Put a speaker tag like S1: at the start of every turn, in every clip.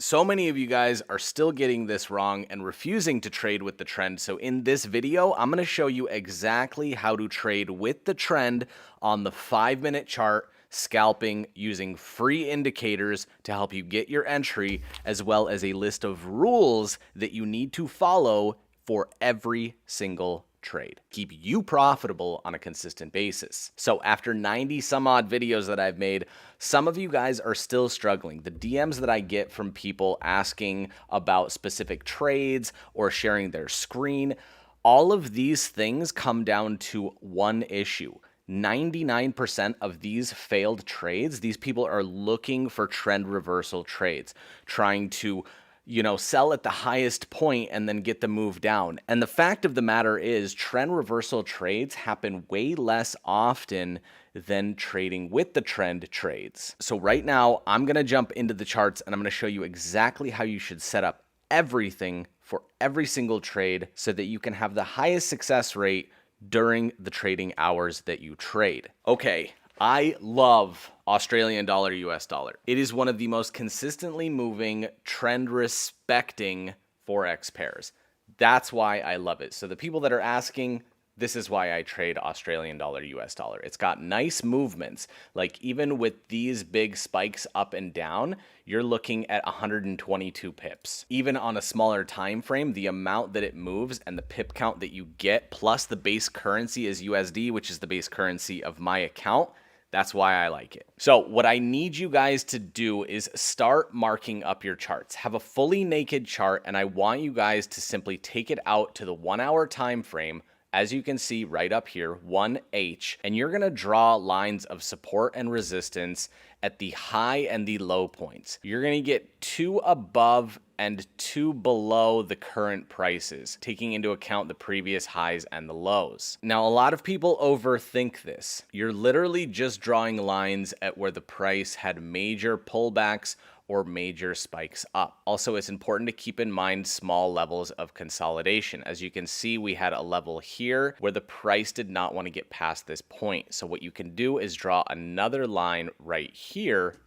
S1: So many of you guys are still getting this wrong and refusing to trade with the trend. So in this video, I'm going to show you exactly how to trade with the trend on the 5-minute chart, scalping using free indicators to help you get your entry, as well as a list of rules that you need to follow for every single trade. Keep you profitable on a consistent basis. So after 90 some odd videos that I've made, some of you guys are still struggling. The DMs that I get from people asking about specific trades or sharing their screen, all of these things come down to one issue. 99% of these failed trades, these people are looking for trend reversal trades, trying to sell at the highest point and then get the move down. And the fact of the matter is, trend reversal trades happen way less often than trading with the trend trades. So right now, I'm going to jump into the charts and I'm going to show you exactly how you should set up everything for every single trade so that you can have the highest success rate during the trading hours that you trade. Okay. I love Australian dollar, US dollar. It is one of the most consistently moving, trend respecting forex pairs. That's why I love it. So the people that are asking, this is why I trade Australian dollar, US dollar. It's got nice movements. Like even with these big spikes up and down, you're looking at 122 pips. Even on a smaller time frame, the amount that it moves and the pip count that you get, plus the base currency is USD, which is the base currency of my account. That's why I like it. So what I need you guys to do is start marking up your charts. Have a fully naked chart, and I want you guys to simply take it out to the 1 hour time frame. As you can see right up here, 1H, and you're gonna draw lines of support and resistance at the high and the low points. You're gonna get 2 above and 2 below the current prices, taking into account the previous highs and the lows. Now, a lot of people overthink this. You're literally just drawing lines at where the price had major pullbacks or major spikes up. Also, it's important to keep in mind small levels of consolidation. As you can see, we had a level here where the price did not want to get past this point. So what you can do is draw another line right here,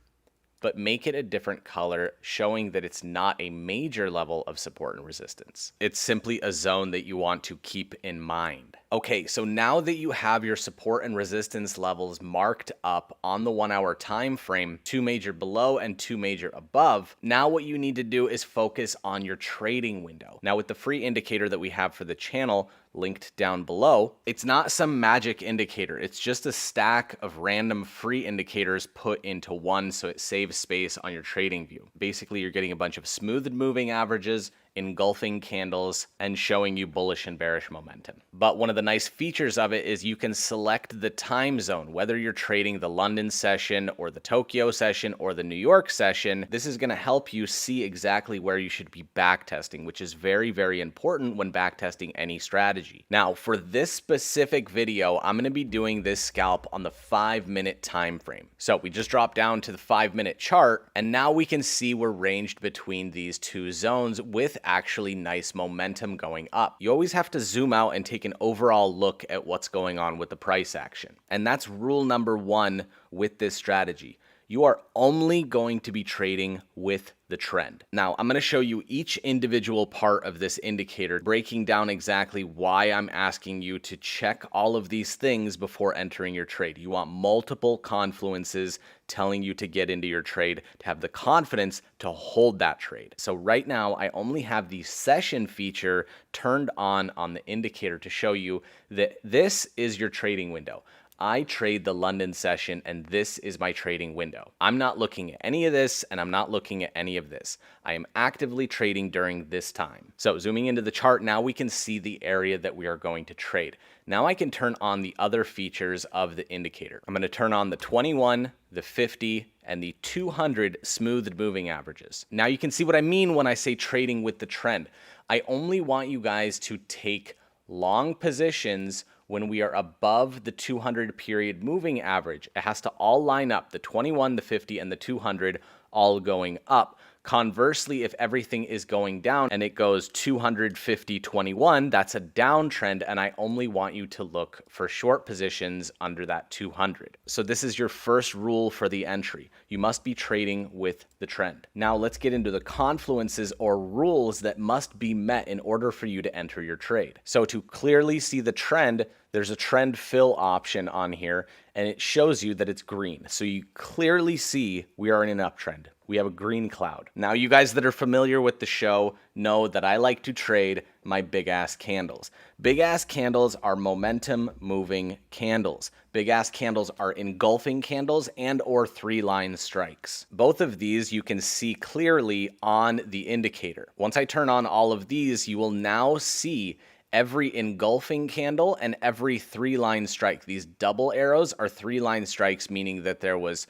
S1: but make it a different color, showing that it's not a major level of support and resistance. It's simply a zone that you want to keep in mind. Okay, so now that you have your support and resistance levels marked up on the 1 hour time frame, 2 major below and 2 major above, now what you need to do is focus on your trading window. Now with the free indicator that we have for the channel linked down below, it's not some magic indicator. It's just a stack of random free indicators put into one so it saves space on your trading view. Basically, you're getting a bunch of smooth moving averages, engulfing candles, and showing you bullish and bearish momentum. But one of the nice features of it is you can select the time zone, whether you're trading the London session or the Tokyo session or the New York session. This is going to help you see exactly where you should be backtesting, which is very, very important when backtesting any strategy. Now, for this specific video, I'm going to be doing this scalp on the 5-minute time frame. So we just dropped down to the 5-minute chart, and now we can see we're ranged between these two zones with actually nice momentum going up. You always have to zoom out and take an overall look at what's going on with the price action. And that's rule number 1 with this strategy. You are only going to be trading with the trend. Now, I'm going to show you each individual part of this indicator, breaking down exactly why I'm asking you to check all of these things before entering your trade. You want multiple confluences telling you to get into your trade to have the confidence to hold that trade. So right now, I only have the session feature turned on the indicator to show you that this is your trading window. I trade the London session, and this is my trading window. I'm not looking at any of this, and I'm not looking at any of this. I am actively trading during this time. So zooming into the chart, now we can see the area that we are going to trade. Now I can turn on the other features of the indicator. I'm going to turn on the 21, the 50, and the 200 smooth moving averages. Now you can see what I mean when I say trading with the trend. I only want you guys to take long positions when we are above the 200 period moving average. It has to all line up, the 21, the 50, and the 200 all going up, Conversely, if everything is going down and it goes 250.21, that's a downtrend, and I only want you to look for short positions under that 200. So this is your first rule for the entry. You must be trading with the trend. Now let's get into the confluences or rules that must be met in order for you to enter your trade. So to clearly see the trend, there's a trend fill option on here, and it shows you that it's green. So you clearly see we are in an uptrend. We have a green cloud. Now, you guys that are familiar with the show know that I like to trade my big ass candles. Big ass candles are momentum moving candles. Big ass candles are engulfing candles and or 3-line strikes. Both of these you can see clearly on the indicator. Once I turn on all of these, you will now see every engulfing candle and every 3-line strike. These double arrows are 3-line strikes, meaning that there was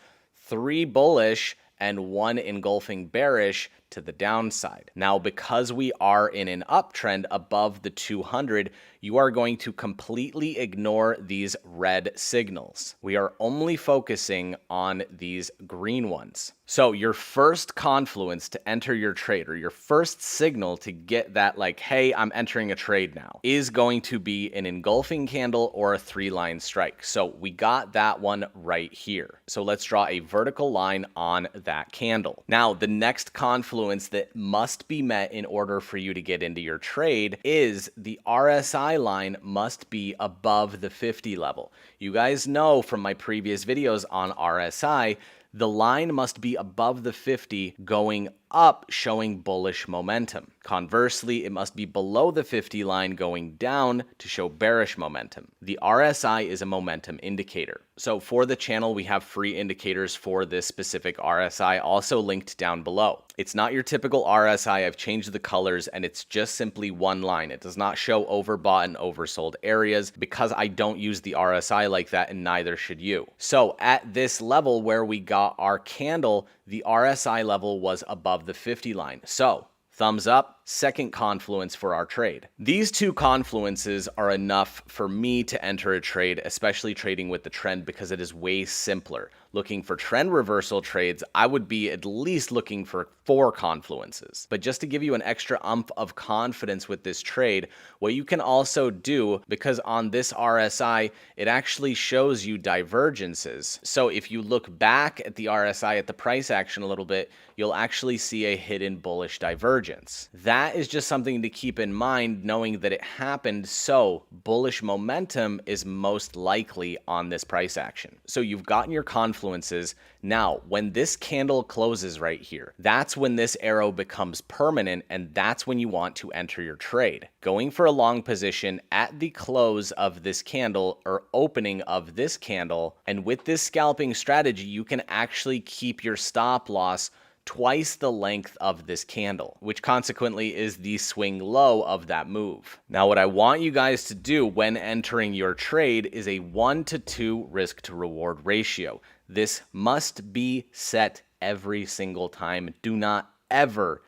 S1: 3 bullish and 1 engulfing bearish to the downside. Now, because we are in an uptrend above the 200, you are going to completely ignore these red signals. We are only focusing on these green ones. So your first confluence to enter your trade, or your first signal to get that like, hey, I'm entering a trade now, is going to be an engulfing candle or a 3-line strike. So we got that one right here. So let's draw a vertical line on that candle. Now, the next confluence that must be met in order for you to get into your trade is the RSI line must be above the 50 level. You guys know from my previous videos on RSI, the line must be above the 50 going up, showing bullish momentum. Conversely, it must be below the 50 line going down to show bearish momentum. The RSI is a momentum indicator. So for the channel, we have free indicators for this specific RSI, also linked down below. It's not your typical RSI. I've changed the colors, and it's just simply one line. It does not show overbought and oversold areas because I don't use the RSI like that, and neither should you. So at this level where we got our candle, the RSI level was above the 50 line. So thumbs up, second confluence for our trade. These two confluences are enough for me to enter a trade, especially trading with the trend, because it is way simpler. Looking for trend reversal trades, I would be at least looking for 4 confluences. But just to give you an extra umph of confidence with this trade, what you can also do, because on this RSI, it actually shows you divergences. So if you look back at the RSI at the price action a little bit, you'll actually see a hidden bullish divergence. That is just something to keep in mind, knowing that it happened, so bullish momentum is most likely on this price action. So you've gotten your confluences. Now, when this candle closes right here, that's when this arrow becomes permanent, and that's when you want to enter your trade. Going for a long position at the close of this candle or opening of this candle, and with this scalping strategy, you can actually keep your stop loss twice the length of this candle, which consequently is the swing low of that move. Now, what I want you guys to do when entering your trade is a 1-to-2 risk to reward ratio. This must be set every single time. Do not ever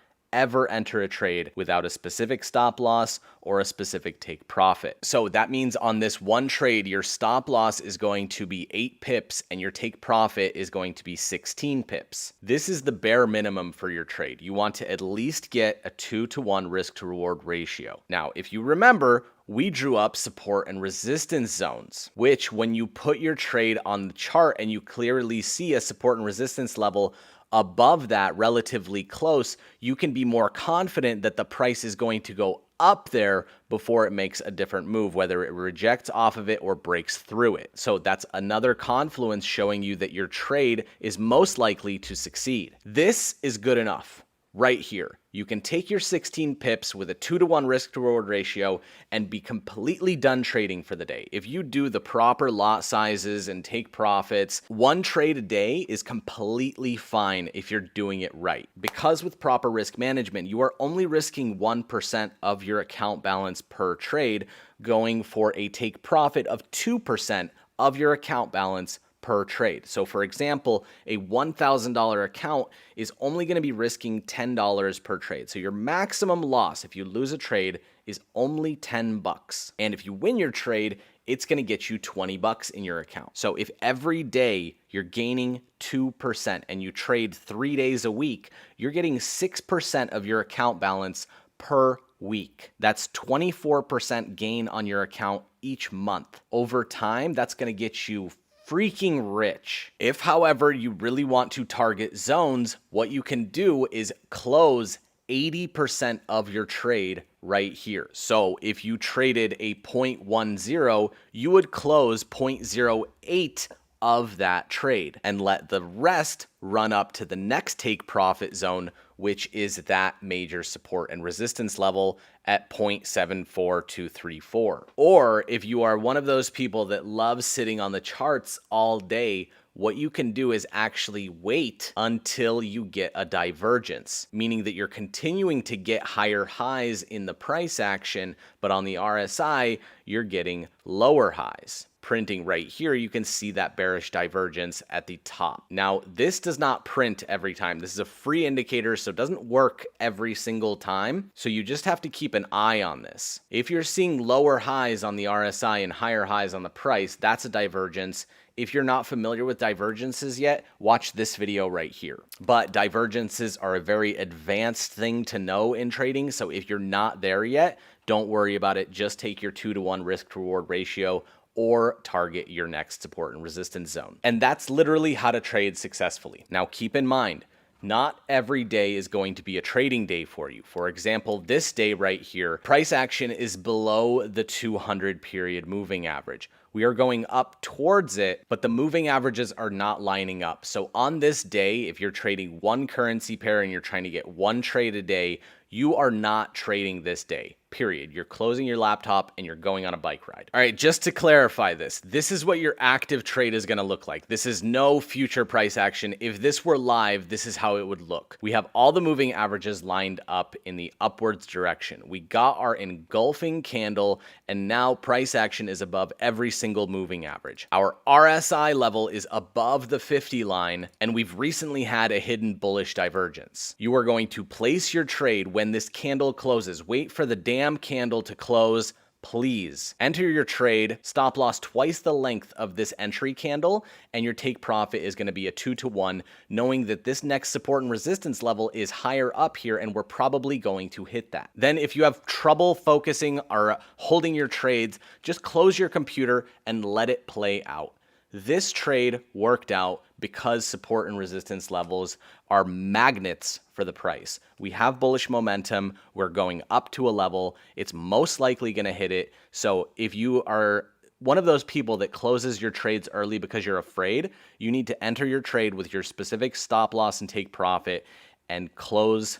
S1: enter a trade without a specific stop loss or a specific take profit. So that means on this one trade, your stop loss is going to be 8 pips and your take profit is going to be 16 pips. This is the bare minimum for your trade. You want to at least get a 2-to-1 risk to reward ratio. Now, if you remember, we drew up support and resistance zones, which when you put your trade on the chart and you clearly see a support and resistance level above that, relatively close, you can be more confident that the price is going to go up there before it makes a different move, whether it rejects off of it or breaks through it. So that's another confluence showing you that your trade is most likely to succeed. This is good enough right here. You can take your 16 pips with a 2-to-1 risk to reward ratio and be completely done trading for the day. If you do the proper lot sizes and take profits, 1 trade a day is completely fine if you're doing it right. Because with proper risk management, you are only risking 1% of your account balance per trade, going for a take profit of 2% of your account balance per trade. So for example, a $1,000 account is only going to be risking $10 per trade. So your maximum loss if you lose a trade is only $10. And if you win your trade, it's going to get you 20 bucks in your account. So if every day you're gaining 2% and you trade 3 days a week, you're getting 6% of your account balance per week. That's 24% gain on your account each month. Over time, that's going to get you freaking rich. If, however, you really want to target zones, what you can do is close 80% of your trade right here. So if you traded a 0.10, you would close 0.08 of that trade and let the rest run up to the next take profit zone, which is that major support and resistance level at 0.74234. Or if you are one of those people that loves sitting on the charts all day, what you can do is actually wait until you get a divergence, meaning that you're continuing to get higher highs in the price action, but on the RSI, you're getting lower highs. Printing right here, you can see that bearish divergence at the top. Now, this does not print every time. This is a free indicator, so it doesn't work every single time. So you just have to keep an eye on this. If you're seeing lower highs on the RSI and higher highs on the price, that's a divergence. If you're not familiar with divergences yet, watch this video right here. But divergences are a very advanced thing to know in trading, so if you're not there yet, don't worry about it. Just take your 2-to-1 risk-to-reward ratio or target your next support and resistance zone. And that's literally how to trade successfully. Now, keep in mind, not every day is going to be a trading day for you. For example, this day right here, price action is below the 200 period moving average. We are going up towards it, but the moving averages are not lining up. So on this day, if you're trading one currency pair and you're trying to get one trade a day, you are not trading this day, period. You're closing your laptop and you're going on a bike ride. All right, just to clarify this is what your active trade is going to look like. This is no future price action. If this were live, this is how it would look. We have all the moving averages lined up in the upwards direction. We got our engulfing candle, and now price action is above every single moving average. Our RSI level is above the 50 line, and we've recently had a hidden bullish divergence. You are going to place your trade when this candle closes. Wait for the damn candle to close, please. Enter your trade, stop loss twice the length of this entry candle, and your take profit is going to be a 2-to-1, knowing that this next support and resistance level is higher up here, and we're probably going to hit that. Then if you have trouble focusing or holding your trades, just close your computer and let it play out. This trade worked out because support and resistance levels are magnets for the price. We have bullish momentum. We're going up to a level. It's most likely going to hit it. So if you are one of those people that closes your trades early because you're afraid, you need to enter your trade with your specific stop loss and take profit and close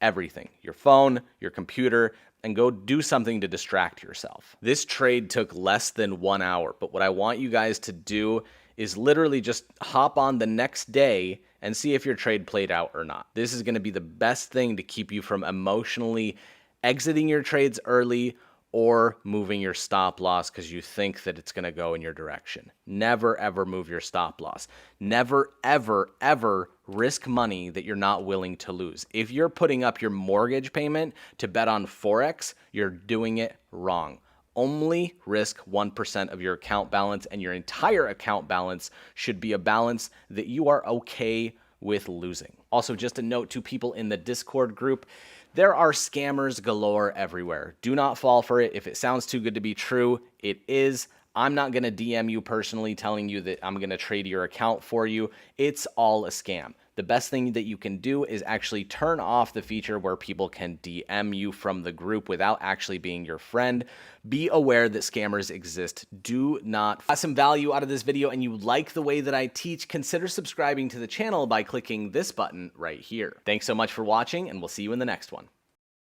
S1: everything, your phone, your computer, and go do something to distract yourself. This trade took less than 1 hour, but what I want you guys to do is literally just hop on the next day and see if your trade played out or not. This is going to be the best thing to keep you from emotionally exiting your trades early or moving your stop loss because you think that it's going to go in your direction. Never, ever move your stop loss. Never, ever, ever risk money that you're not willing to lose. If you're putting up your mortgage payment to bet on forex, you're doing it wrong. Only risk 1% of your account balance, and your entire account balance should be a balance that you are okay with losing. Also, just a note to people in the Discord group, there are scammers galore everywhere. Do not fall for it. If it sounds too good to be true, it is. I'm not going to DM you personally telling you that I'm going to trade your account for you. It's all a scam. The best thing that you can do is actually turn off the feature where people can DM you from the group without actually being your friend. Be aware that scammers exist. Do not. Got some value out of this video and you like the way that I teach, consider subscribing to the channel by clicking this button right here. Thanks so much for watching, and we'll see you in the next one.